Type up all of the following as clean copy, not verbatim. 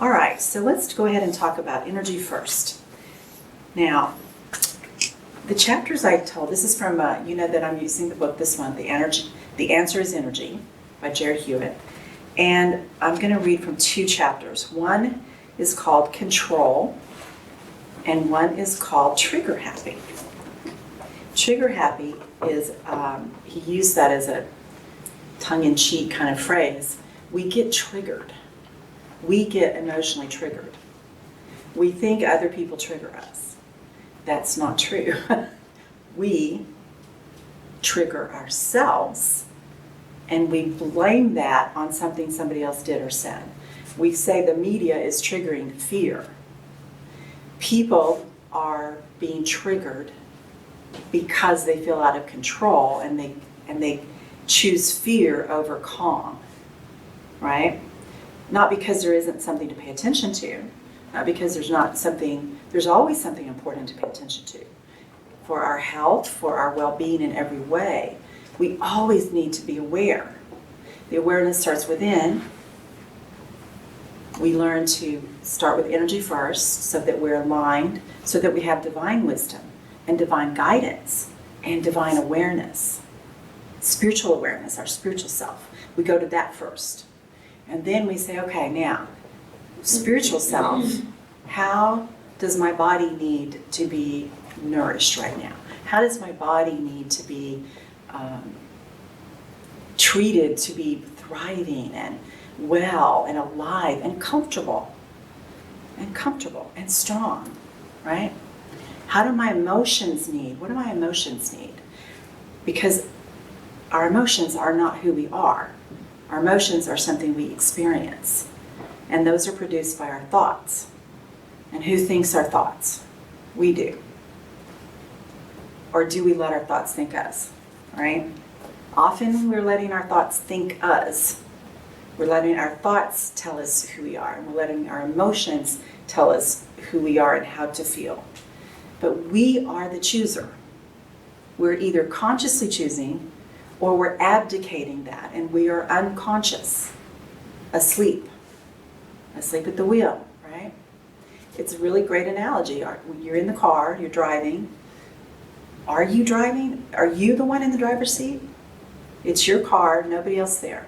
All right, so let's go ahead and talk about energy first. Now, the chapters I told, this is from, you know that I'm using the book this month, The Answer is Energy by Jarrad Hewett. And I'm going to read from two chapters. One is called Control, and one is called Trigger Happy. Trigger Happy is, he used that as a tongue-in-cheek kind of phrase. We get triggered. We get emotionally triggered. We think other people trigger us. That's not true. We trigger ourselves, and we blame that on something somebody else did or said. We say the media is triggering fear. People are being triggered because they feel out of control, and they choose fear over calm, right? Not because there isn't something to pay attention to, not because there's always something important to pay attention to. For our health, for our well-being in every way, we always need to be aware. The awareness starts within. We learn to start with energy first so that we're aligned, so that we have divine wisdom and divine guidance and divine awareness. Spiritual awareness, our spiritual self. We go to that first. And then we say, okay, now, spiritual self, how does my body need to be nourished right now? How does my body need to be treated to be thriving and well and alive and comfortable and strong, right? How do my emotions need? What do my emotions need? Because our emotions are not who we are. Our emotions are something we experience, and those are produced by our thoughts. And who thinks our thoughts? We do. Or do we let our thoughts think us, right? Often we're letting our thoughts think us. We're letting our thoughts tell us who we are, and we're letting our emotions tell us who we are and how to feel. But we are the chooser. We're either consciously choosing or we're abdicating that, and we are unconscious, asleep at the wheel, right? It's a really great analogy. You're in the car, you're driving. Are you driving? Are you the one in the driver's seat? It's your car, nobody else there.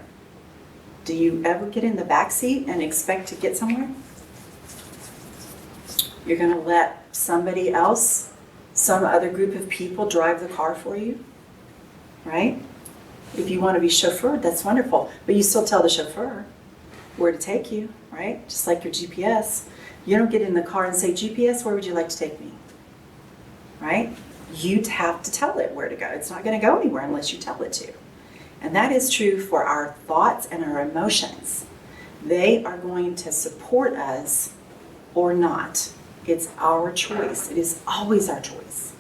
Do you ever get in the back seat and expect to get somewhere? You're going to let somebody else, some other group of people drive the car for you, right? If you want to be chauffeured, that's wonderful, but you still tell the chauffeur where to take you, right? Just like your GPS. You don't get in the car and say, GPS, where would you like to take me? Right? You'd have to tell it where to go. It's not going to go anywhere unless you tell it to. And that is true for our thoughts and our emotions. They are going to support us or not. It's our choice. It is always our choice.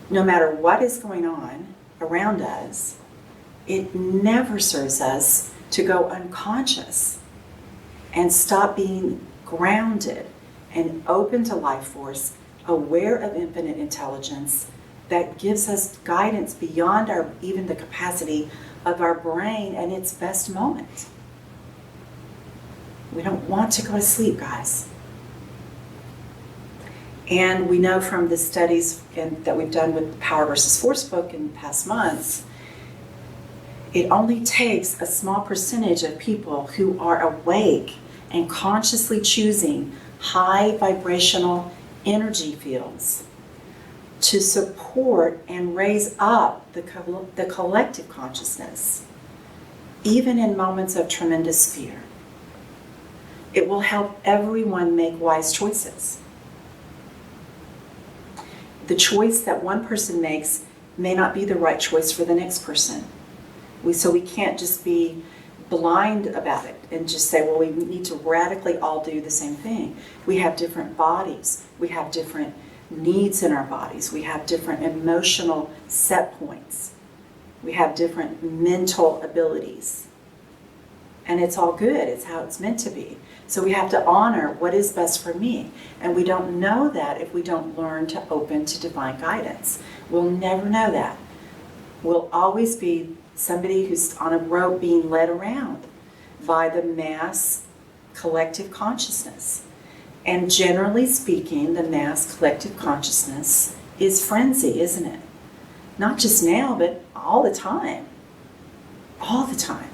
No matter what is going on around us, it never serves us to go unconscious and stop being grounded and open to life force, aware of infinite intelligence that gives us guidance beyond even the capacity of our brain and its best moment. We don't want to go to sleep, guys. And we know from the studies that we've done with the Power versus Force book in past months, it only takes a small percentage of people who are awake and consciously choosing high vibrational energy fields to support and raise up the collective consciousness, even in moments of tremendous fear. It will help everyone make wise choices. The choice that one person makes may not be the right choice for the next person. So we can't just be blind about it and just say, well, we need to radically all do the same thing. We have different bodies. We have different needs in our bodies. We have different emotional set points. We have different mental abilities. And it's all good. It's how it's meant to be. So we have to honor what is best for me. And we don't know that if we don't learn to open to divine guidance. We'll never know that. We'll always be somebody who's on a rope being led around by the mass collective consciousness. And generally speaking, the mass collective consciousness is frenzy, isn't it? Not just now, but all the time. All the time.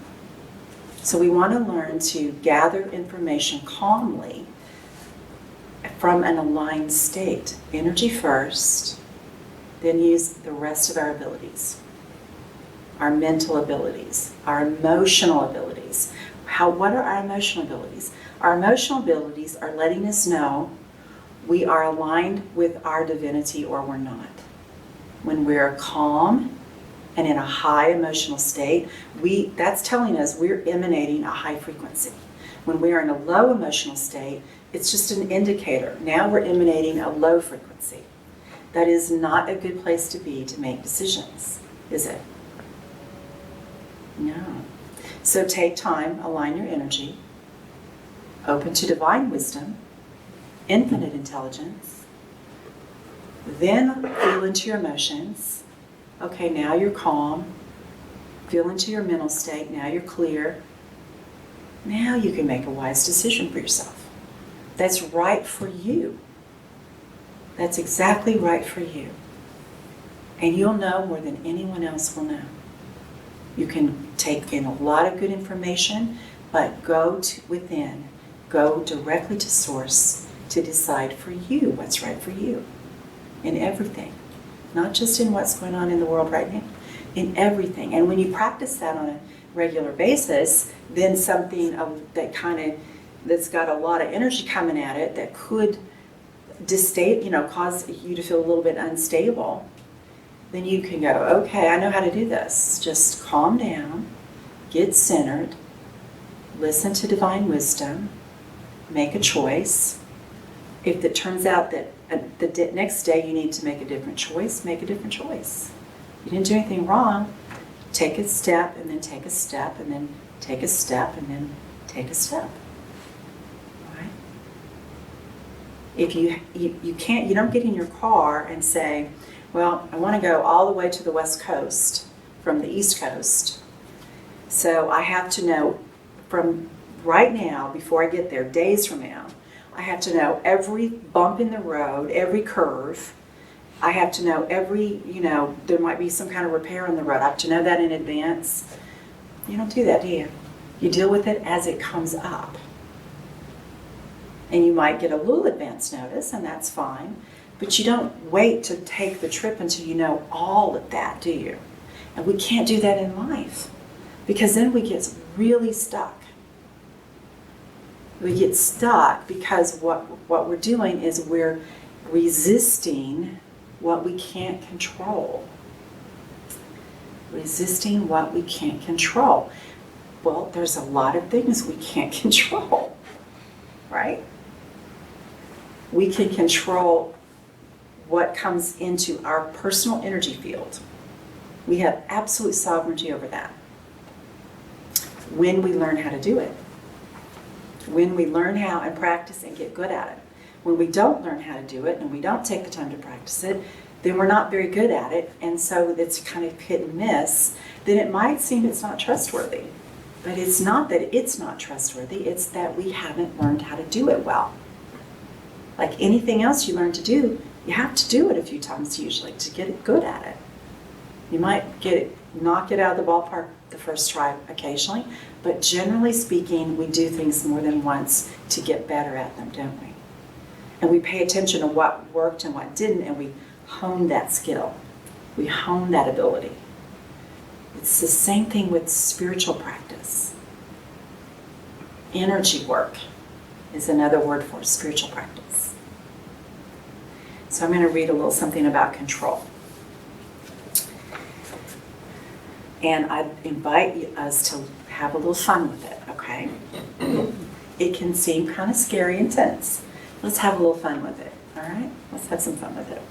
So we want to learn to gather information calmly from an aligned state. Energy first, then use the rest of our abilities. Our mental abilities, our emotional abilities. What are our emotional abilities? Our emotional abilities are letting us know we are aligned with our divinity or we're not. When we're calm and in a high emotional state, that's telling us we're emanating a high frequency. When we are in a low emotional state, it's just an indicator. Now we're emanating a low frequency. That is not a good place to be to make decisions, is it? No. So take time, align your energy, open to divine wisdom, infinite intelligence, then feel into your emotions. Okay, now you're calm. Feel into your mental state. Now you're clear. Now you can make a wise decision for yourself. That's right for you. That's exactly right for you. And you'll know more than anyone else will know. You can take in a lot of good information, but go within. Go directly to source to decide for you what's right for you in everything. Not just in what's going on in the world right now, in everything. And when you practice that on a regular basis, then something that's got a lot of energy coming at it that could cause you to feel a little bit unstable, then you can go, okay, I know how to do this. Just calm down, get centered, listen to divine wisdom, make a choice. If it turns out that the next day you need to make a different choice, make a different choice. You didn't do anything wrong. Take a step, and then take a step, and then take a step, and then take a step. Right? If you don't get in your car and say, well, I want to go all the way to the West Coast from the East Coast. So I have to know from right now, before I get there, days from now, I have to know every bump in the road, every curve. I have to know there might be some kind of repair on the road. I have to know that in advance. You don't do that, do you? You deal with it as it comes up. And you might get a little advance notice, and that's fine. But you don't wait to take the trip until you know all of that, do you? And we can't do that in life, because then we get really stuck. We get stuck because what we're doing is we're resisting what we can't control. Resisting what we can't control. Well, there's a lot of things we can't control, right? We can control what comes into our personal energy field. We have absolute sovereignty over that when we learn how to do it. When we learn how and practice and get good at it. When we don't learn how to do it and we don't take the time to practice it, then we're not very good at it, and so it's kind of hit and miss. Then it might seem it's not trustworthy. But it's not that it's not trustworthy, it's that we haven't learned how to do it well. Like anything else you learn to do, you have to do it a few times usually to get it good at it. You might knock it out of the ballpark the first try occasionally, but generally speaking, we do things more than once to get better at them, don't we? And we pay attention to what worked and what didn't, and we hone that skill. We hone that ability. It's the same thing with spiritual practice. Energy work is another word for spiritual practice. So I'm going to read a little something about control. And I invite us to have a little fun with it, okay? It can seem kind of scary and tense. Let's have a little fun with it, all right? Let's have some fun with it.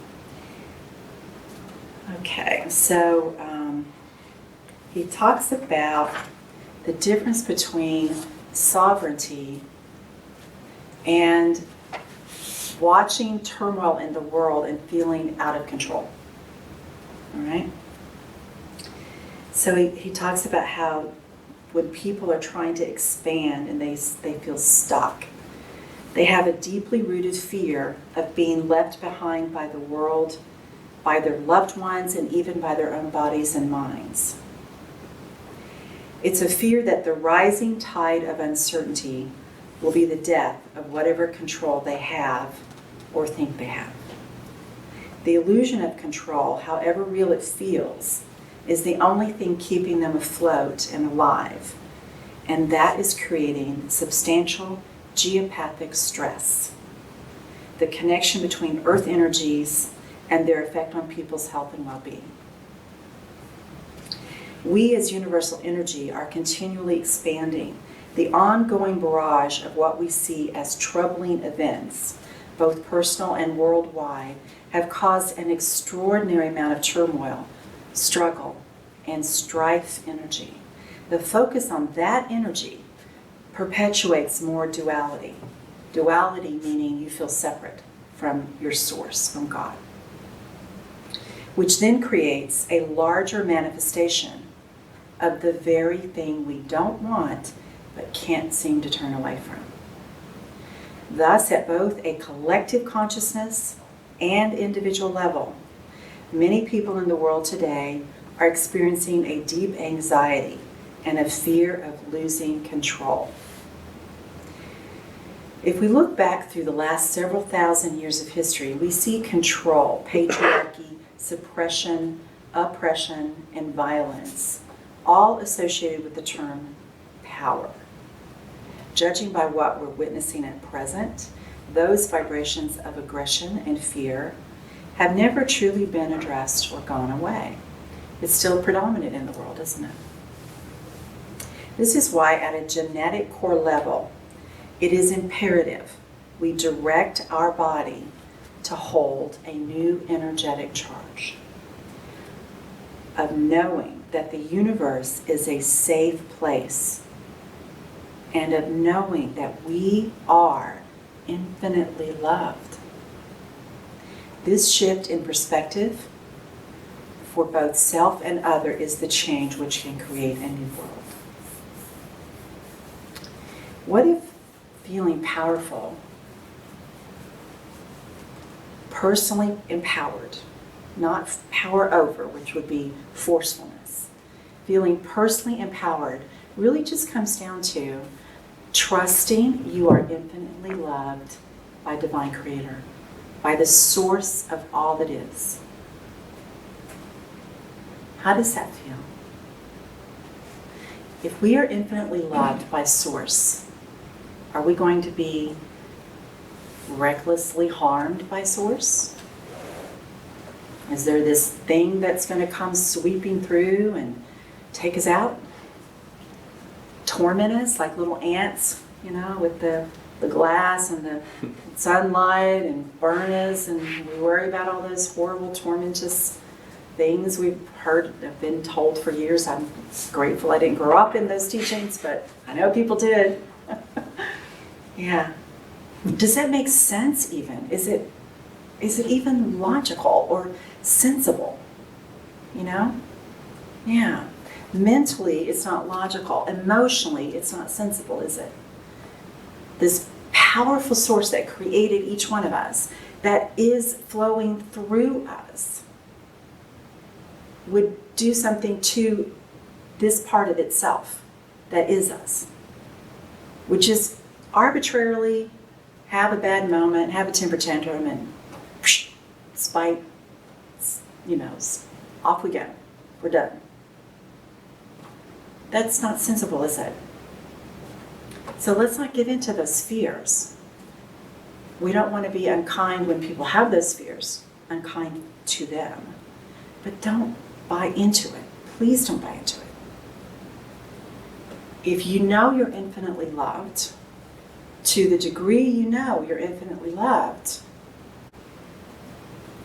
Okay, so he talks about the difference between sovereignty and watching turmoil in the world and feeling out of control, all right? So he talks about how when people are trying to expand and they feel stuck. They have a deeply rooted fear of being left behind by the world, by their loved ones, and even by their own bodies and minds. It's a fear that the rising tide of uncertainty will be the death of whatever control they have or think they have. The illusion of control, however real it feels, is the only thing keeping them afloat and alive, and that is creating substantial geopathic stress, the connection between earth energies and their effect on people's health and well-being. We as universal energy are continually expanding. The ongoing barrage of what we see as troubling events, both personal and worldwide, have caused an extraordinary amount of turmoil, struggle, and strife energy. The focus on that energy perpetuates more duality. Duality meaning you feel separate from your source, from God, which then creates a larger manifestation of the very thing we don't want but can't seem to turn away from. Thus, at both a collective consciousness and individual level, many people in the world today are experiencing a deep anxiety and a fear of losing control. If we look back through the last several thousand years of history, we see control, patriarchy, suppression, oppression, and violence, all associated with the term power. Judging by what we're witnessing at present, those vibrations of aggression and fear have never truly been addressed or gone away. It's still predominant in the world, isn't it? This is why at a genetic core level, it is imperative we direct our body to hold a new energetic charge of knowing that the universe is a safe place and of knowing that we are infinitely loved. This shift in perspective for both self and other is the change which can create a new world. What if feeling powerful, personally empowered, not power over, which would be forcefulness, feeling personally empowered really just comes down to trusting you are infinitely loved by Divine Creator, by the source of all that is. How does that feel? If we are infinitely loved by Source, are we going to be recklessly harmed by Source? Is there this thing that's going to come sweeping through and take us out? Torment us like little ants, with the glass and the sunlight, and burn us, and we worry about all those horrible, tormentous things we've heard, have been told for years. I'm grateful I didn't grow up in those teachings, but I know people did. Yeah. Does that make sense even? Is it even logical or sensible? Yeah. Mentally, it's not logical. Emotionally, it's not sensible, is it? This powerful source that created each one of us, that is flowing through us, would do something to this part of itself that is us, which is arbitrarily have a bad moment, have a temper tantrum, and spite, off we go. We're done. That's not sensible, is it? So let's not give in to those fears. We don't want to be unkind when people have those fears, unkind to them. But don't buy into it. Please don't buy into it. If you know you're infinitely loved, to the degree you know you're infinitely loved,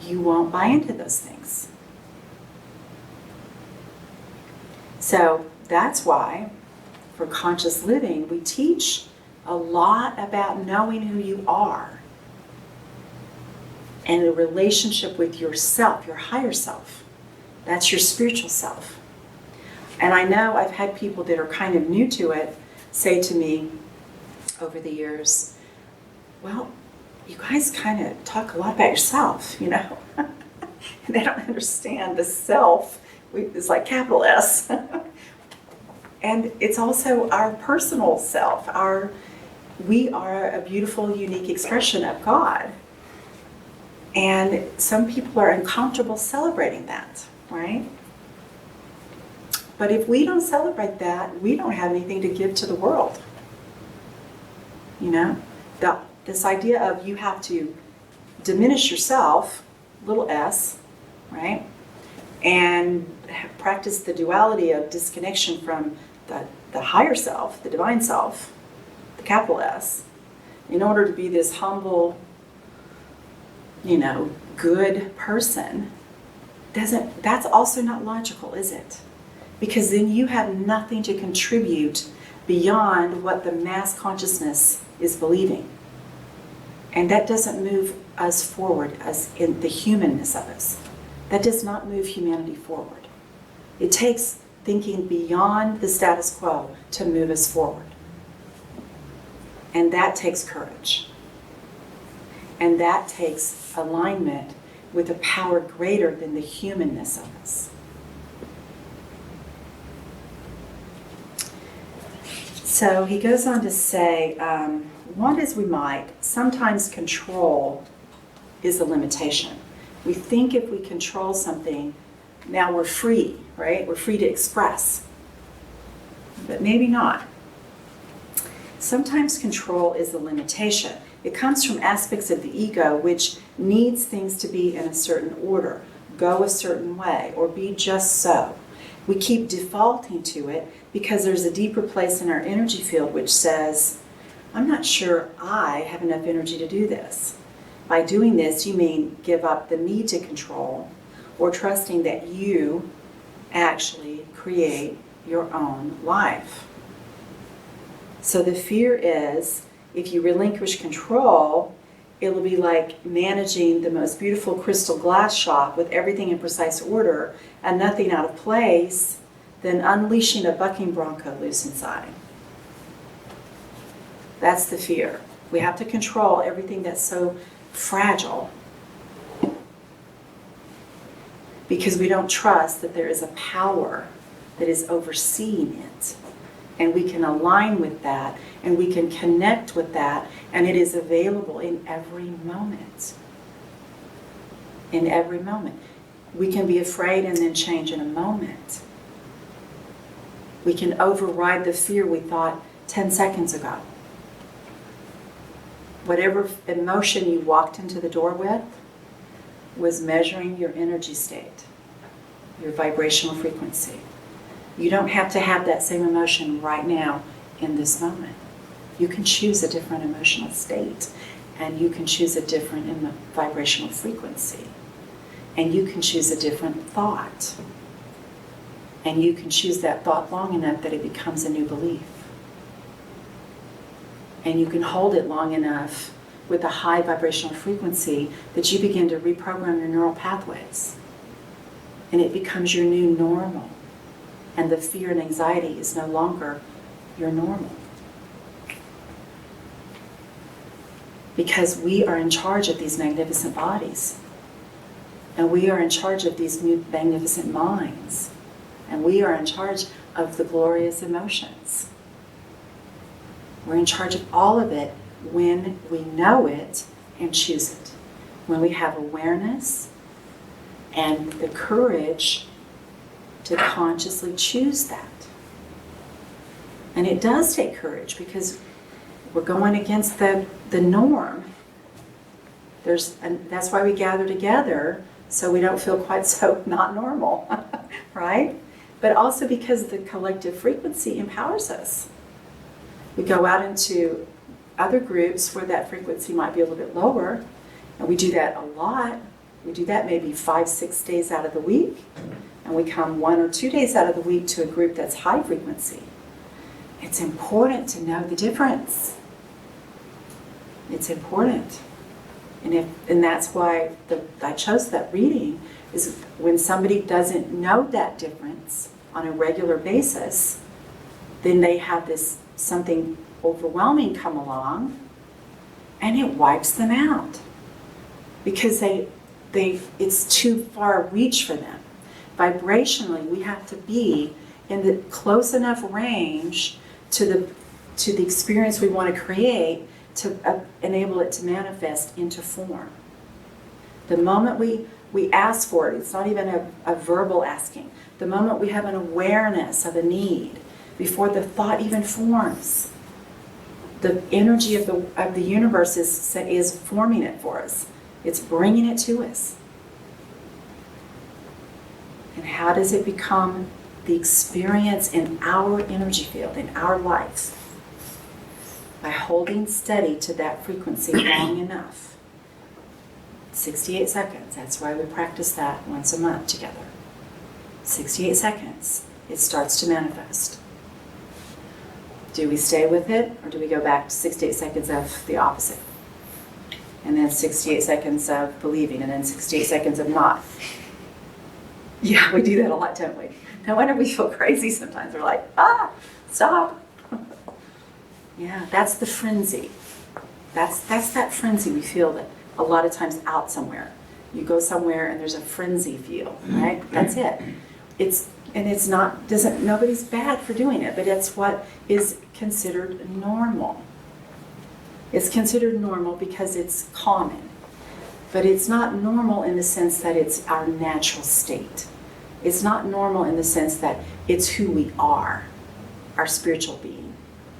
you won't buy into those things. So that's why, for conscious living, we teach a lot about knowing who you are and a relationship with yourself, your higher self. That's your spiritual self. And I know I've had people that are kind of new to it say to me over the years, well, you guys kind of talk a lot about yourself, you know. And they don't understand the self is like capital S. And it's also our personal self. We are a beautiful, unique expression of God. And some people are uncomfortable celebrating that, right? But if we don't celebrate that, we don't have anything to give to the world. You know, this idea of you have to diminish yourself, little s, right? And practice the duality of disconnection from the higher self, the divine self, the capital S, in order to be this humble, you know, good person, that's also not logical, is it? Because then you have nothing to contribute beyond what the mass consciousness is believing. And that doesn't move us forward as in the humanness of us. That does not move humanity forward. It takes thinking beyond the status quo to move us forward. And that takes courage. And that takes alignment with a power greater than the humanness of us. So he goes on to say, want as we might, sometimes control is a limitation. We think if we control something, now we're free, right? We're free to express. But maybe not. Sometimes control is a limitation. It comes from aspects of the ego which needs things to be in a certain order, go a certain way, or be just so. We keep defaulting to it because there's a deeper place in our energy field which says, I'm not sure I have enough energy to do this. By doing this, you mean give up the need to control or trusting that you actually create your own life. So the fear is, if you relinquish control, it'll be like managing the most beautiful crystal glass shop with everything in precise order and nothing out of place, than unleashing a bucking bronco loose inside. That's the fear. We have to control everything that's so fragile because we don't trust that there is a power that is overseeing it. And we can align with that, and we can connect with that, and it is available in every moment. In every moment. We can be afraid and then change in a moment. We can override the fear we thought 10 seconds ago. Whatever emotion you walked into the door with was measuring your energy state, your vibrational frequency. You don't have to have that same emotion right now in this moment. You can choose a different emotional state, and you can choose a different vibrational frequency, and you can choose a different thought, and you can choose that thought long enough that it becomes a new belief. And you can hold it long enough with a high vibrational frequency that you begin to reprogram your neural pathways. And it becomes your new normal. And the fear and anxiety is no longer your normal. Because we are in charge of these magnificent bodies. And we are in charge of these magnificent minds. And we are in charge of the glorious emotions. We're in charge of all of it when we know it and choose it. When we have awareness and the courage to consciously choose that. And it does take courage because we're going against the norm. And that's why we gather together, so we don't feel quite so not normal, right? But also because the collective frequency empowers us. We go out into other groups where that frequency might be a little bit lower, and we do that a lot. We do that maybe 5-6 days out of the week, and we come 1 or 2 days out of the week to a group that's high frequency. It's important to know the difference. It's important. And that's why I chose that reading, is when somebody doesn't know that difference, on a regular basis, then they have this something overwhelming come along and it wipes them out because it's too far reach for them. Vibrationally, we have to be in the close enough range to the experience we want to create to enable it to manifest into form. The moment we ask for it, it's not even a verbal asking. The moment we have an awareness of a need, before the thought even forms, the energy of the universe is forming it for us. It's bringing it to us. And how does it become the experience in our energy field, in our life? By holding steady to that frequency long enough. 68 seconds, that's why we practice that once a month together. 68 seconds, it starts to manifest. Do we stay with it, or do we go back to 68 seconds of the opposite? And then 68 seconds of believing, and then 68 seconds of not. Yeah, we do that a lot, don't we? No wonder we feel crazy sometimes. We're like, stop. Yeah, that's the frenzy. That's that frenzy we feel that a lot of times out somewhere. You go somewhere and there's a frenzy feel, right? That's it. Nobody's bad for doing it, but it's what is considered normal. It's considered normal because it's common, but it's not normal in the sense that it's our natural state. It's not normal in the sense that it's who we are. Our spiritual being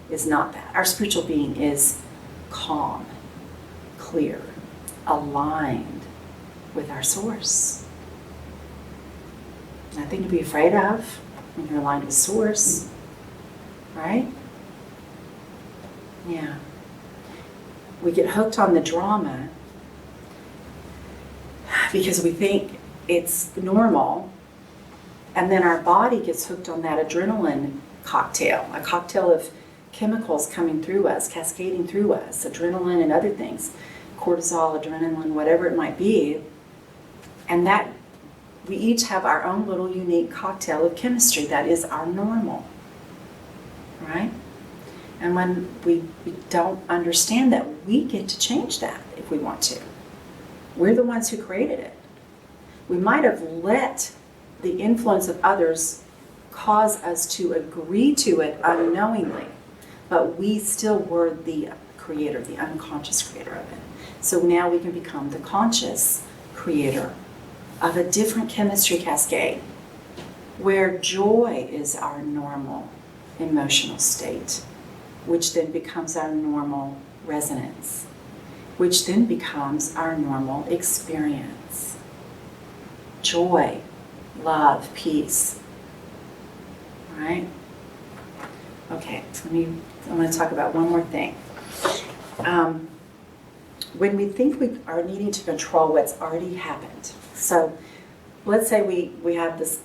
is not that. Our spiritual being is calm, clear, aligned with our source. Nothing to be afraid of when you're aligned with source, right? Yeah. We get hooked on the drama because we think it's normal, and then our body gets hooked on that adrenaline cocktail, a cocktail of chemicals coming through us, cascading through us, adrenaline and other things, cortisol, adrenaline, whatever it might be, and that we each have our own little unique cocktail of chemistry that is our normal, right? And when we don't understand that, we get to change that if we want to. We're the ones who created it. We might have let the influence of others cause us to agree to it unknowingly, but we still were the creator, the unconscious creator of it. So now we can become the conscious creator of a different chemistry cascade, where joy is our normal emotional state, which then becomes our normal resonance, which then becomes our normal experience. Joy, love, peace, right? Okay, I'm going to talk about one more thing. When we think we are needing to control what's already happened, so let's say we have this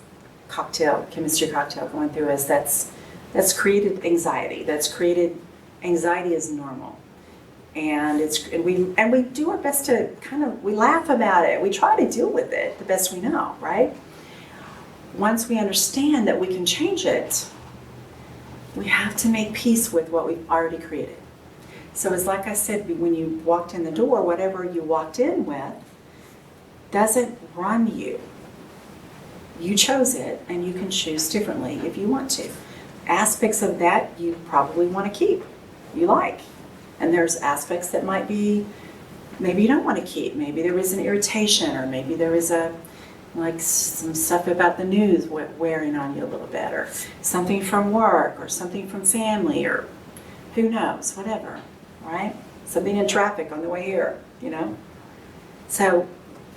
cocktail, chemistry cocktail going through us that's created anxiety. Anxiety is normal, and we do our best to we laugh about it. We try to deal with it the best we know, right? Once we understand that we can change it, we have to make peace with what we've already created. So it's like I said, when you walked in the door, whatever you walked in with doesn't run you. You chose it, and you can choose differently if you want to. Aspects of that you probably want to keep, you like. And there's aspects that might be, maybe you don't want to keep. Maybe there is an irritation, or maybe there is some stuff about the news wearing on you a little bit, or something from work, or something from family, or who knows, whatever, right? Something in traffic on the way here, So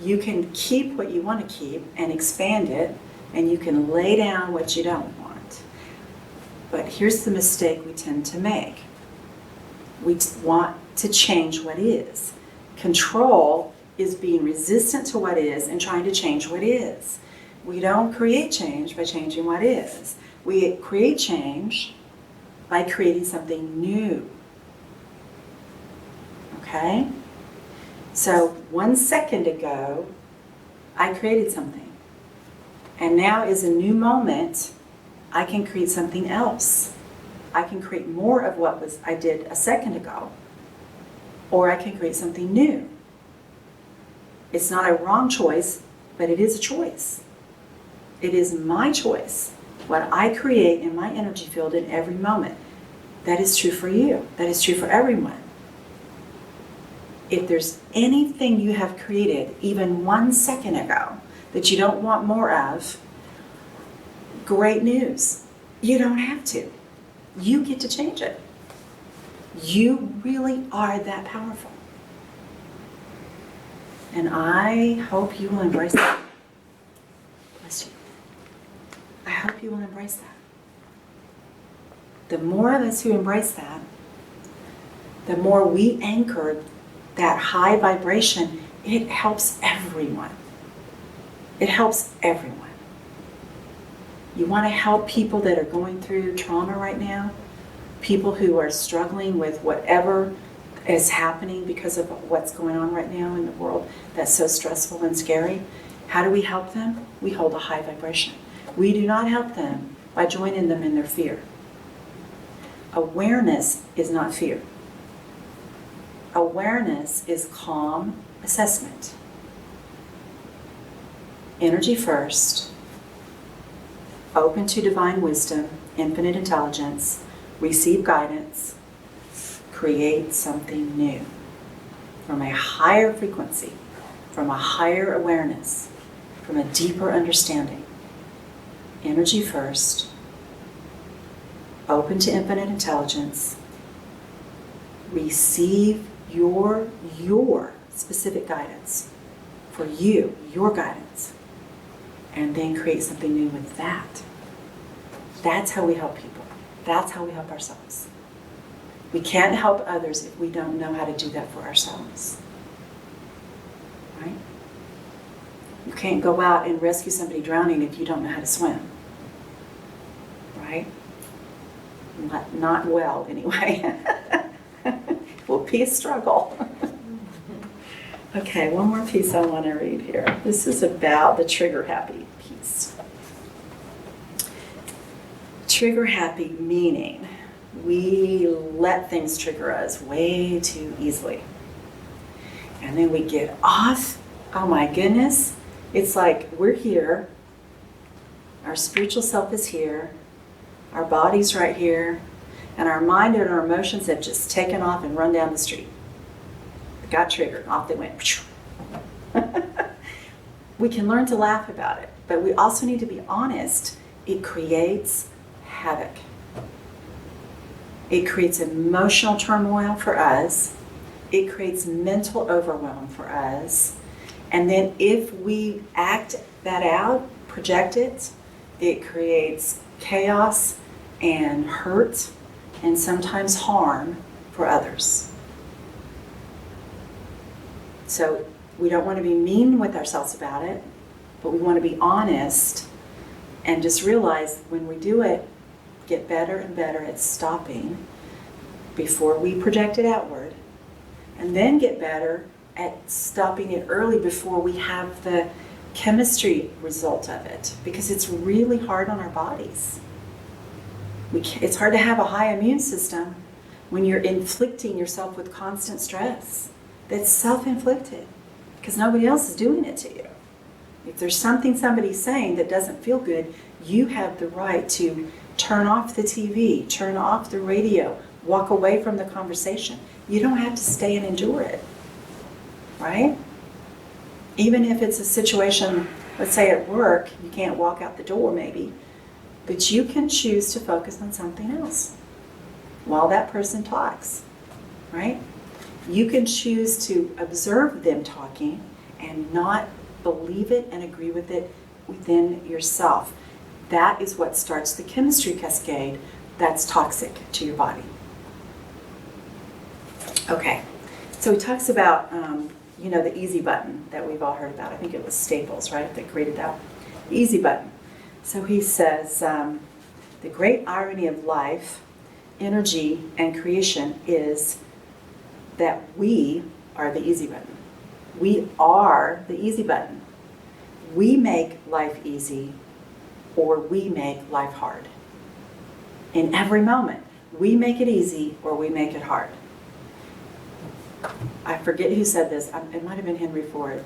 you can keep what you want to keep and expand it, and you can lay down what you don't want. But here's the mistake we tend to make. We want to change what is. Control is being resistant to what is and trying to change what is. We don't create change by changing what is. We create change by creating something new. Okay? So 1 second ago, I created something. And now is a new moment I can create something else. I can create more of what I did a second ago, or I can create something new. It's not a wrong choice, but it is a choice. It is my choice, what I create in my energy field in every moment. That is true for you. That is true for everyone. If there's anything you have created even 1 second ago that you don't want more of, great news. You don't have to. You get to change it. You really are that powerful. And I hope you will embrace that. Bless you. I hope you will embrace that. The more of us who embrace that, the more we anchor that high vibration, it helps everyone. It helps everyone. You want to help people that are going through trauma right now, people who are struggling with whatever is happening because of what's going on right now in the world that's so stressful and scary. How do we help them? We hold a high vibration. We do not help them by joining them in their fear. Awareness is not fear. Awareness is calm assessment. Energy first, open to divine wisdom, infinite intelligence, receive guidance, create something new from a higher frequency, from a higher awareness, from a deeper understanding. Energy first, open to infinite intelligence, receive your specific guidance for you, your guidance, and then create something new with that. That's how we help people. That's how we help ourselves. We can't help others if we don't know how to do that for ourselves. Right? You can't go out and rescue somebody drowning if you don't know how to swim. Right? Not well, anyway. It will be a struggle. Okay, one more piece I want to read here. This is about the trigger happy piece. Trigger happy meaning we let things trigger us way too easily. And then we get off. Oh my goodness. It's like we're here. Our spiritual self is here. Our body's right here. And our mind and our emotions have just taken off and run down the street. Got triggered. Off they went. We can learn to laugh about it, but we also need to be honest. It creates havoc. It creates emotional turmoil for us. It creates mental overwhelm for us. And then if we act that out, project it, it creates chaos and hurt and sometimes harm for others. So we don't want to be mean with ourselves about it, but we want to be honest and just realize when we do it, get better and better at stopping before we project it outward, and then get better at stopping it early before we have the chemistry result of it, because it's really hard on our bodies. It's hard to have a high immune system when you're inflicting yourself with constant stress. That's self-inflicted because nobody else is doing it to you. If there's something somebody's saying that doesn't feel good, you have the right to turn off the TV, turn off the radio, walk away from the conversation. You don't have to stay and endure it, right? Even if it's a situation, let's say at work, you can't walk out the door maybe, but you can choose to focus on something else while that person talks, right? You can choose to observe them talking and not believe it and agree with it within yourself. That is what starts the chemistry cascade that's toxic to your body. Okay, so he talks about, the easy button that we've all heard about. I think it was Staples, right, that created that. The easy button. So he says, the great irony of life, energy, and creation is that we are the easy button. We are the easy button. We make life easy, or we make life hard. in every moment. We make it easy or we make it hard. I forget who said this. It might have been Henry Ford.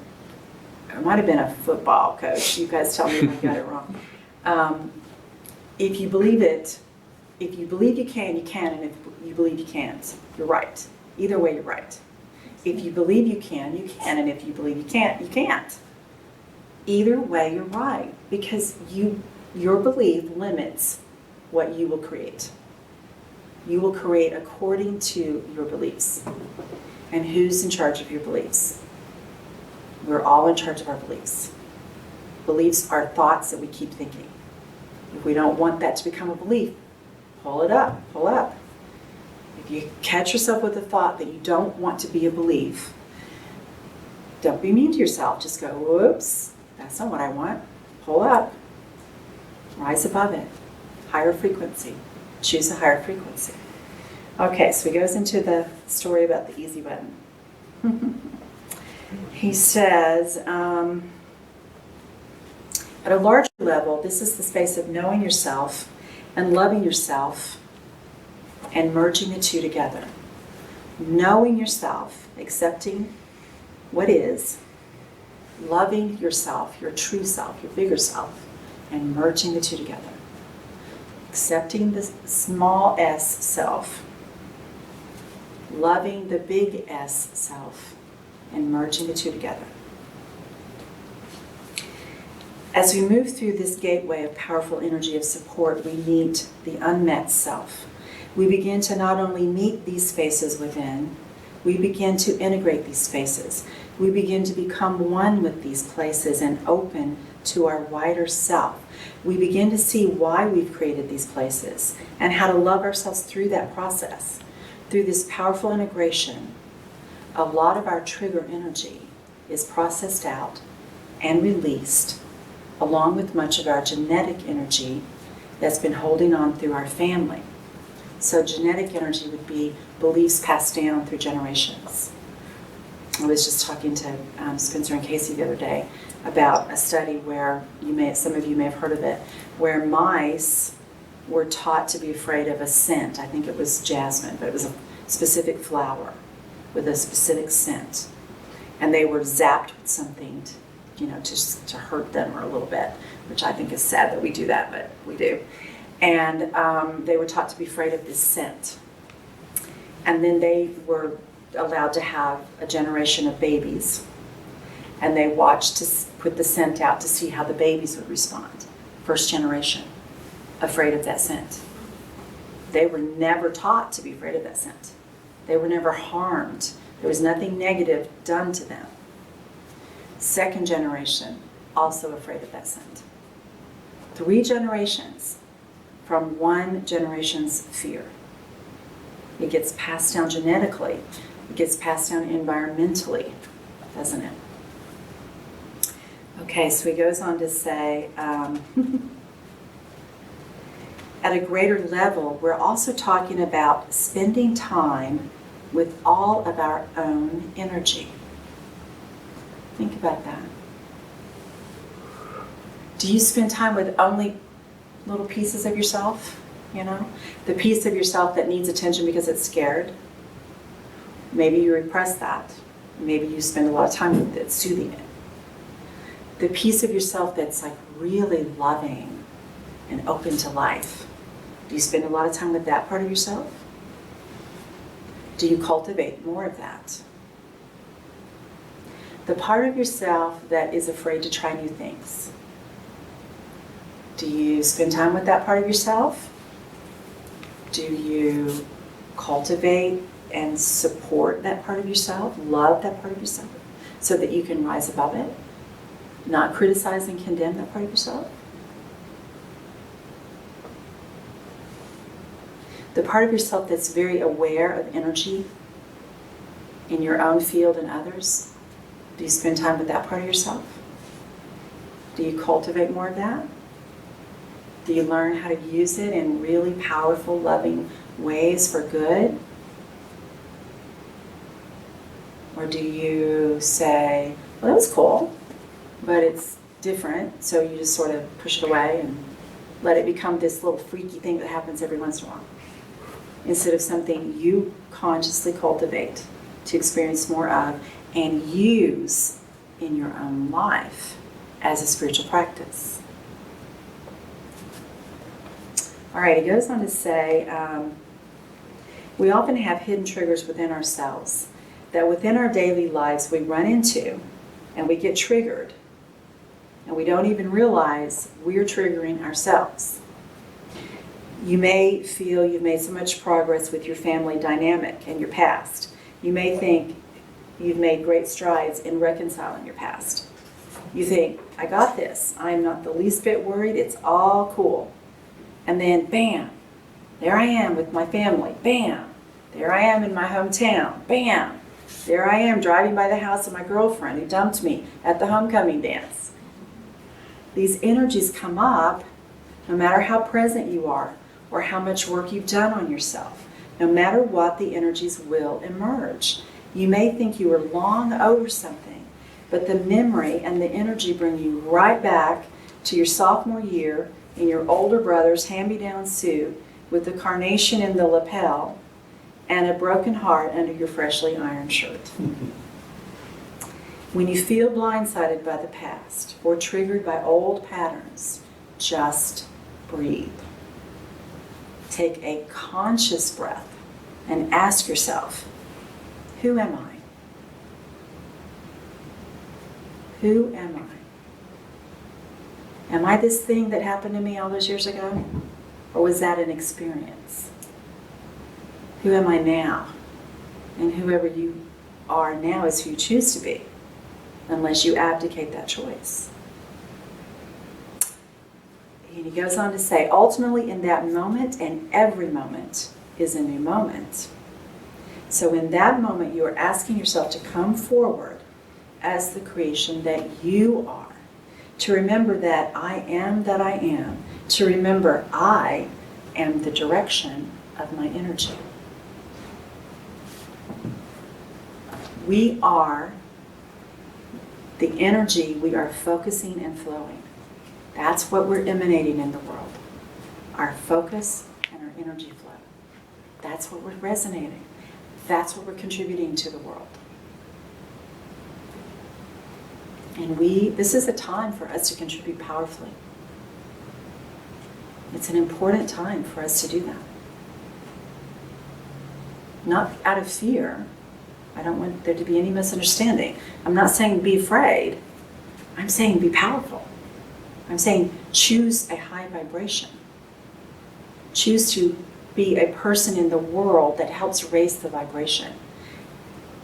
It might have been a football coach. You guys tell me if I got it wrong. If you believe it, if you believe you can, you can. And if you believe you can't, you're right. Either way, you're right. If you believe you can, you can. And if you believe you can't, you can't. Either way, you're right. Because your belief limits what you will create. You will create according to your beliefs. And who's in charge of your beliefs? We're all in charge of our beliefs. Beliefs are thoughts that we keep thinking. If we don't want that to become a belief, pull it up, pull up. If you catch yourself with a thought that you don't want to be a belief, don't be mean to yourself. Just go, whoops, that's not what I want. Pull up. Rise above it. Higher frequency. Choose a higher frequency. Okay, so he goes into the story about the easy button. He says, at a larger level, this is the space of knowing yourself and loving yourself and merging the two together. Knowing yourself, accepting what is, loving yourself, your true self, your bigger self, and merging the two together. Accepting the small s self, loving the big S self, and merging the two together. As we move through this gateway of powerful energy of support, we meet the unmet self. We begin to not only meet these spaces within, we begin to integrate these spaces. We begin to become one with these places and open to our wider self. We begin to see why we've created these places and how to love ourselves through that process. Through this powerful integration, a lot of our trigger energy is processed out and released, along with much of our genetic energy that's been holding on through our family. So genetic energy would be beliefs passed down through generations. I was just talking to Spencer and Casey the other day about a study where some of you may have heard of it, where mice were taught to be afraid of a scent. I think it was jasmine, but it was a specific flower with a specific scent. And they were zapped with something, to hurt them or a little bit, which I think is sad that we do that, but we do. And they were taught to be afraid of this scent. And then they were allowed to have a generation of babies. And they watched to put the scent out to see how the babies would respond. First generation, afraid of that scent. They were never taught to be afraid of that scent. They were never harmed. There was nothing negative done to them. Second generation, also afraid of that scent. 3 generations from one generation's fear. It gets passed down genetically. It gets passed down environmentally, doesn't it? Okay, so he goes on to say, at a greater level, we're also talking about spending time with all of our own energy. Think about that. Do you spend time with only little pieces of yourself? The piece of yourself that needs attention because it's scared? Maybe you repress that. Maybe you spend a lot of time with it, soothing it. The piece of yourself that's like really loving and open to life. Do you spend a lot of time with that part of yourself? Do you cultivate more of that? The part of yourself that is afraid to try new things. Do you spend time with that part of yourself? Do you cultivate and support that part of yourself, love that part of yourself, so that you can rise above it? Not criticize and condemn that part of yourself? The part of yourself that's very aware of energy in your own field and others, do you spend time with that part of yourself? Do you cultivate more of that? Do you learn how to use it in really powerful, loving ways for good? Or do you say, well, that was cool, but it's different, so you just sort of push it away and let it become this little freaky thing that happens every once in a while, instead of something you consciously cultivate to experience more of and use in your own life as a spiritual practice. All right, he goes on to say, we often have hidden triggers within ourselves that within our daily lives we run into and we get triggered and we don't even realize we're triggering ourselves. You may feel you've made so much progress with your family dynamic in your past. You may think you've made great strides in reconciling your past. You think, I got this. I'm not the least bit worried. It's all cool. And then, bam, there I am with my family. Bam, there I am in my hometown. Bam, there I am driving by the house of my girlfriend who dumped me at the homecoming dance. These energies come up no matter how present you are or how much work you've done on yourself. No matter what, the energies will emerge. You may think you were long over something, but the memory and the energy bring you right back to your sophomore year in your older brother's hand-me-down suit with the carnation in the lapel and a broken heart under your freshly ironed shirt. When you feel blindsided by the past or triggered by old patterns, just breathe. Take a conscious breath and ask yourself, who am I? Who am I? Am I this thing that happened to me all those years ago? Or was that an experience? Who am I now? And whoever you are now is who you choose to be, unless you abdicate that choice. And he goes on to say, ultimately in that moment and every moment is a new moment. So in that moment, you are asking yourself to come forward as the creation that you are. To remember that I am that I am. To remember I am the direction of my energy. We are the energy we are focusing and flowing. That's what we're emanating in the world. Our focus and our energy flow. That's what we're resonating. That's what we're contributing to the world. And this is a time for us to contribute powerfully. It's an important time for us to do that. Not out of fear. I don't want there to be any misunderstanding. I'm not saying be afraid. I'm saying be powerful. I'm saying choose a high vibration. Choose to be a person in the world that helps raise the vibration.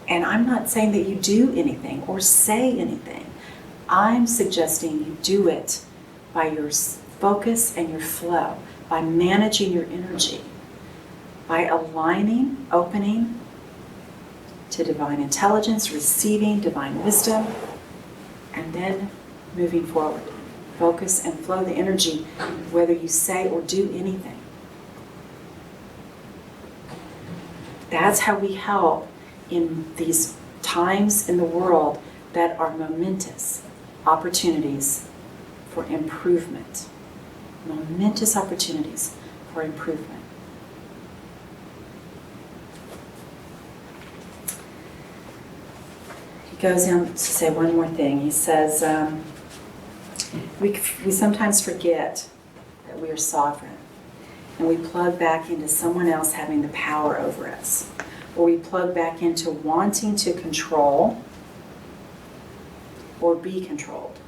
And I'm not saying that you do anything or say anything. I'm suggesting you do it by your focus and your flow, by managing your energy, by aligning, opening to divine intelligence, receiving divine wisdom, and then moving forward. Focus and flow the energy, whether you say or do anything. That's how we help in these times in the world that are momentous opportunities for improvement. Momentous opportunities for improvement. He goes on to say one more thing. He says, we sometimes forget that we are sovereign, and we plug back into someone else having the power over us, or we plug back into wanting to control or be controlled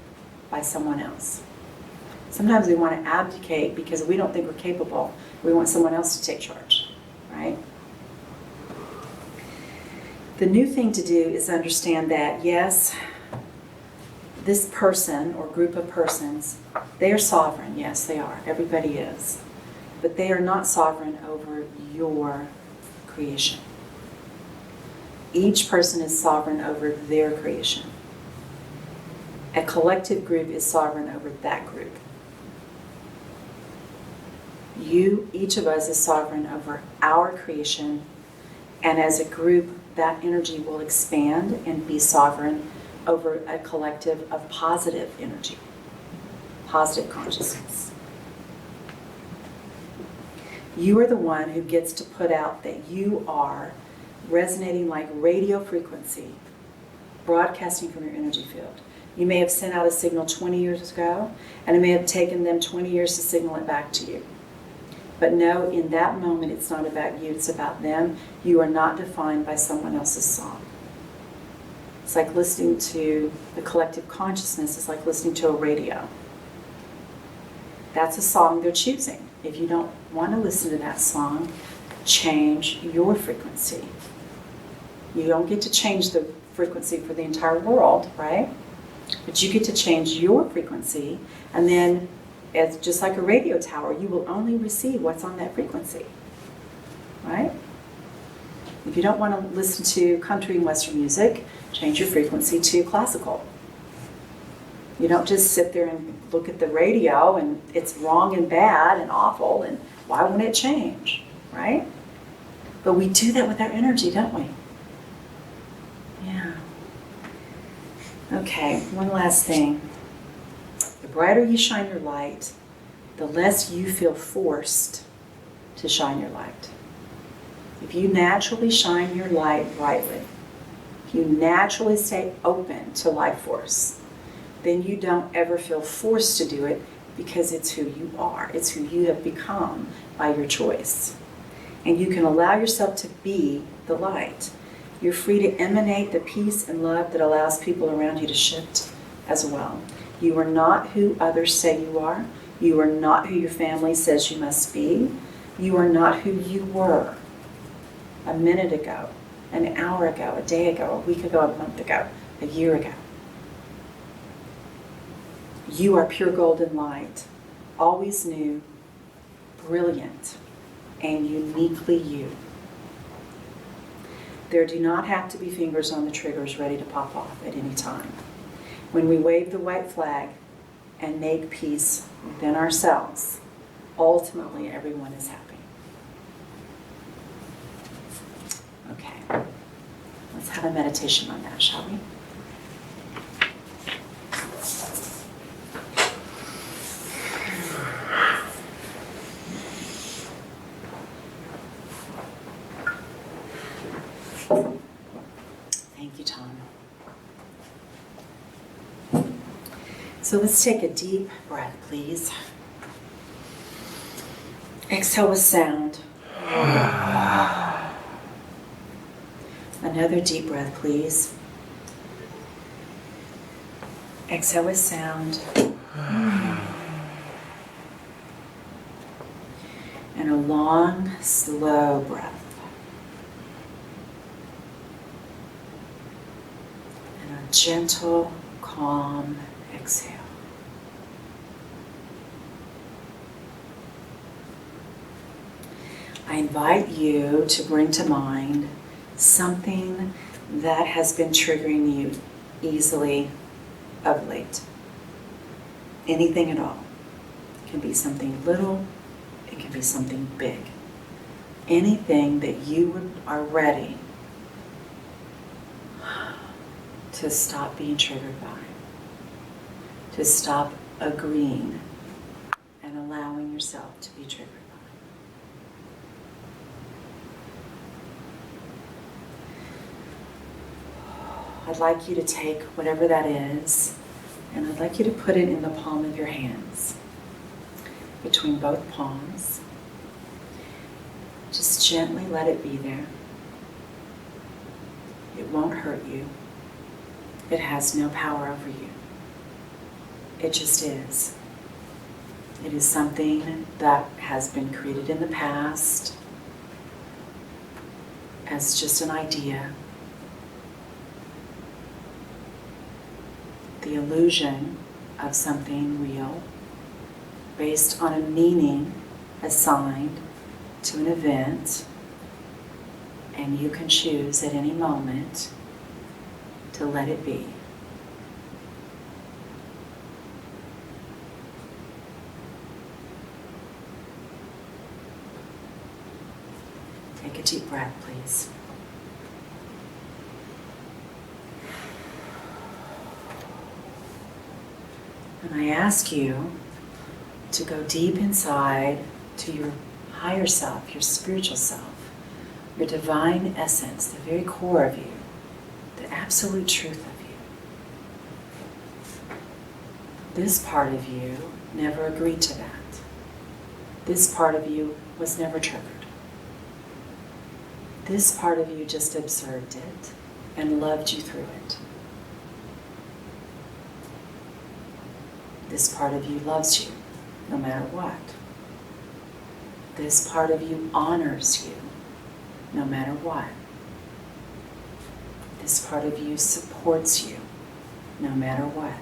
by someone else. Sometimes we want to abdicate because we don't think we're capable. We want someone else to take charge, right? The new thing to do is understand that, yes, this person or group of persons, they are sovereign. Yes, they are. Everybody is. But they are not sovereign over your creation. Each person is sovereign over their creation. A collective group is sovereign over that group. Each of us is sovereign over our creation, and as a group, that energy will expand and be sovereign over a collective of positive energy, positive consciousness. You are the one who gets to put out that you are resonating like radio frequency, broadcasting from your energy field. You may have sent out a signal 20 years ago, and it may have taken them 20 years to signal it back to you. But know, in that moment, it's not about you, it's about them. You are not defined by someone else's song. It's like listening to the collective consciousness. It's like listening to a radio. That's a song they're choosing. If you don't want to listen to that song, change your frequency. You don't get to change the frequency for the entire world, right? But you get to change your frequency, and then, it's just like a radio tower, you will only receive what's on that frequency, right? If you don't want to listen to country and Western music, change your frequency to classical. You don't just sit there and look at the radio and it's wrong and bad and awful, and why won't it change, right? But we do that with our energy, don't we? Yeah. Okay, one last thing. The brighter you shine your light, the less you feel forced to shine your light. If you naturally shine your light brightly, if you naturally stay open to life force, then you don't ever feel forced to do it, because it's who you are. It's who you have become by your choice. And you can allow yourself to be the light. You're free to emanate the peace and love that allows people around you to shift as well. You are not who others say you are. You are not who your family says you must be. You are not who you were a minute ago, an hour ago, a day ago, a week ago, a month ago, a year ago. You are pure golden light, always new, brilliant, and uniquely you. There do not have to be fingers on the triggers ready to pop off at any time. When we wave the white flag and make peace within ourselves, ultimately everyone is happy. Okay, let's have a meditation on that, shall we? Thank you, Tom. So let's take a deep breath, please. Exhale with sound. Another deep breath, please. Exhale with sound. And a long, slow breath. And a gentle, calm exhale. I invite you to bring to mind something that has been triggering you easily of late. Anything at all. It can be something little, it can be something big. Anything that you are ready to stop being triggered by, to stop agreeing and allowing yourself to be triggered by. I'd like you to take whatever that is, and I'd like you to put it in the palm of your hands, between both palms. Just gently let it be there. It won't hurt you. It has no power over you. It just is. It is something that has been created in the past as just an idea. The illusion of something real based on a meaning assigned to an event, and you can choose at any moment to let it be. Take a deep breath, please. And I ask you to go deep inside to your higher self, your spiritual self, your divine essence, the very core of you, the absolute truth of you. This part of you never agreed to that. This part of you was never triggered. This part of you just observed it and loved you through it. This part of you loves you, no matter what. This part of you honors you, no matter what. This part of you supports you, no matter what.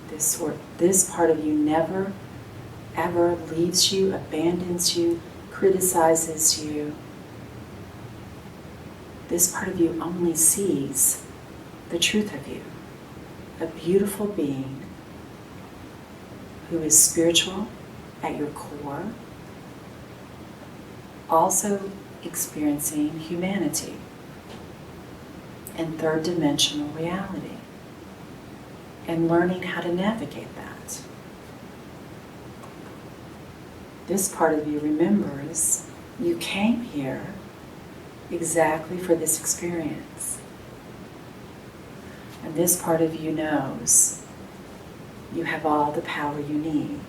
This part of you never, ever leaves you, abandons you, criticizes you. This part of you only sees the truth of you. A beautiful being who is spiritual at your core, also experiencing humanity and third dimensional reality and learning how to navigate that. This part of you remembers you came here exactly for this experience. And this part of you knows you have all the power you need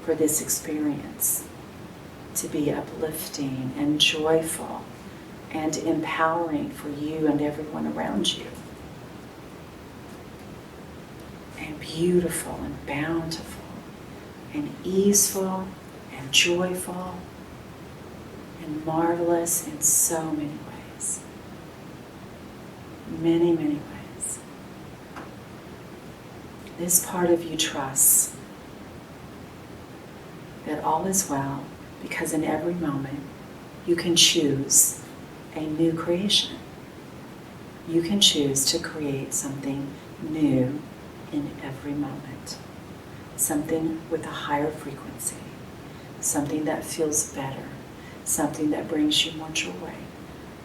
for this experience to be uplifting and joyful and empowering for you and everyone around you. And beautiful and bountiful and easeful and joyful and marvelous in so many ways. Many, many ways. This part of you trusts that all is well because in every moment you can choose a new creation. You can choose to create something new in every moment. Something with a higher frequency. Something that feels better. Something that brings you more joy.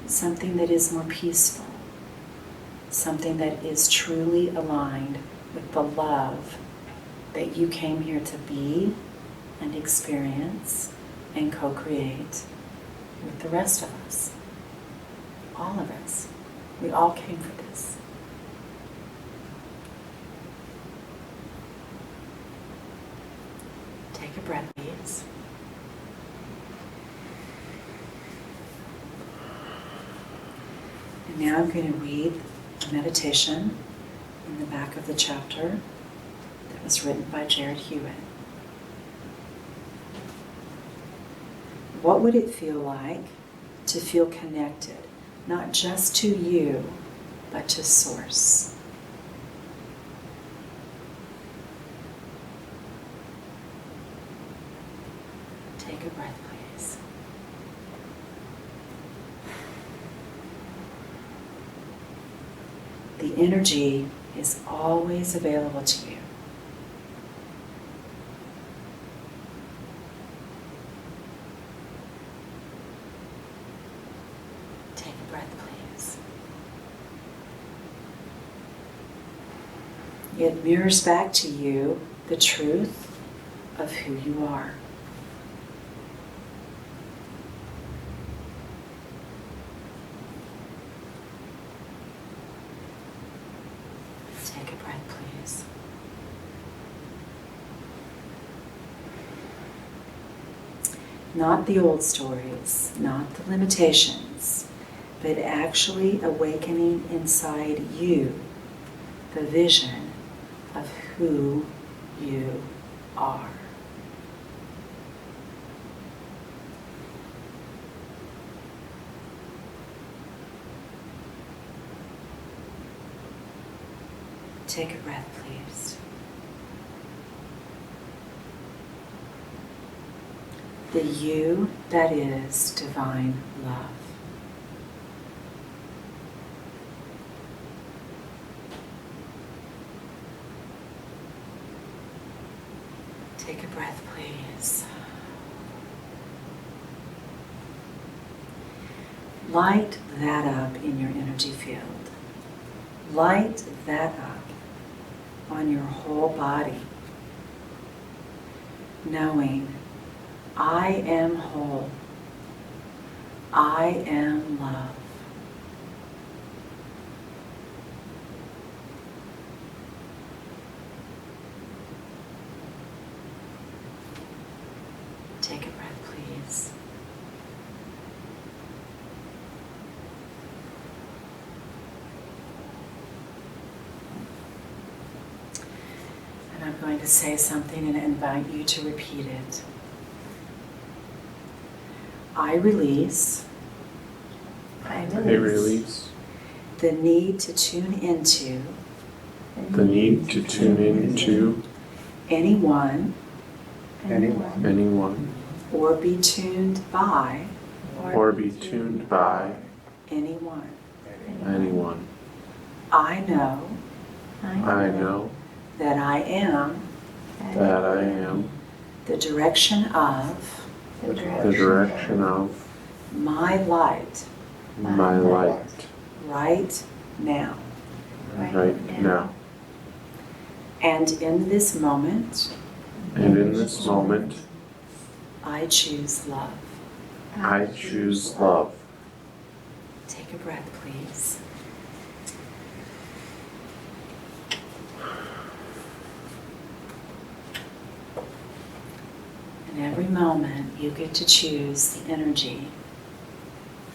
Something that is more peaceful. Something that is truly aligned with the love that you came here to be and experience and co-create with the rest of us. All of us. We all came for this. Take a breath, please. And now I'm going to read a meditation in the back of the chapter that was written by Jarrad Hewett. What would it feel like to feel connected, not just to you, but to Source? Take a breath, please. The energy is always available to you. Take a breath, please. It mirrors back to you the truth of who you are. Take a breath, please. Not the old stories, not the limitations, but actually awakening inside you the vision of who you are. Take a breath, please. The you that is divine love. Take a breath, please. Light that up in your energy field. Light that up on your whole body, knowing I am whole. I am love. Take a breath, please. And I'm going to say something and invite you to repeat it. I release the need to tune into anyone or be tuned by anyone. I know that I am the direction of my light right now. And in this moment, I choose love. Take a breath, please. And every moment you get to choose the energy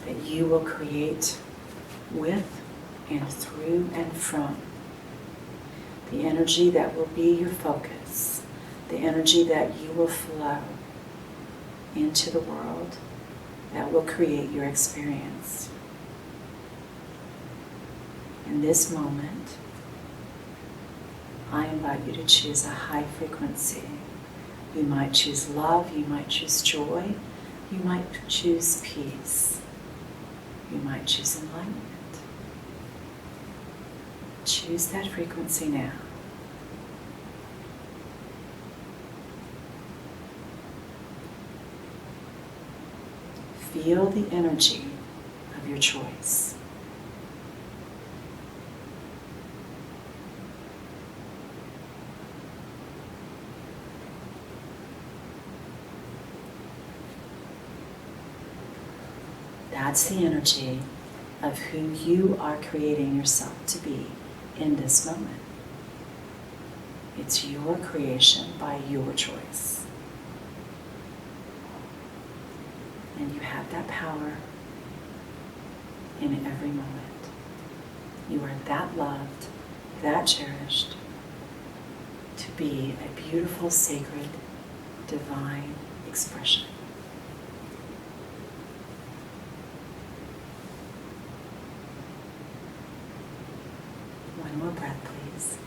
that you will create with and through and from. The energy that will be your focus. The energy that you will flow into the world that will create your experience. In this moment, I invite you to choose a high frequency. You might choose love, you might choose joy, you might choose peace, you might choose enlightenment. Choose that frequency now. Feel the energy of your choice. That's the energy of who you are creating yourself to be in this moment. It's your creation by your choice. And you have that power in every moment. You are that loved, that cherished, to be a beautiful, sacred, divine expression. One more breath, please.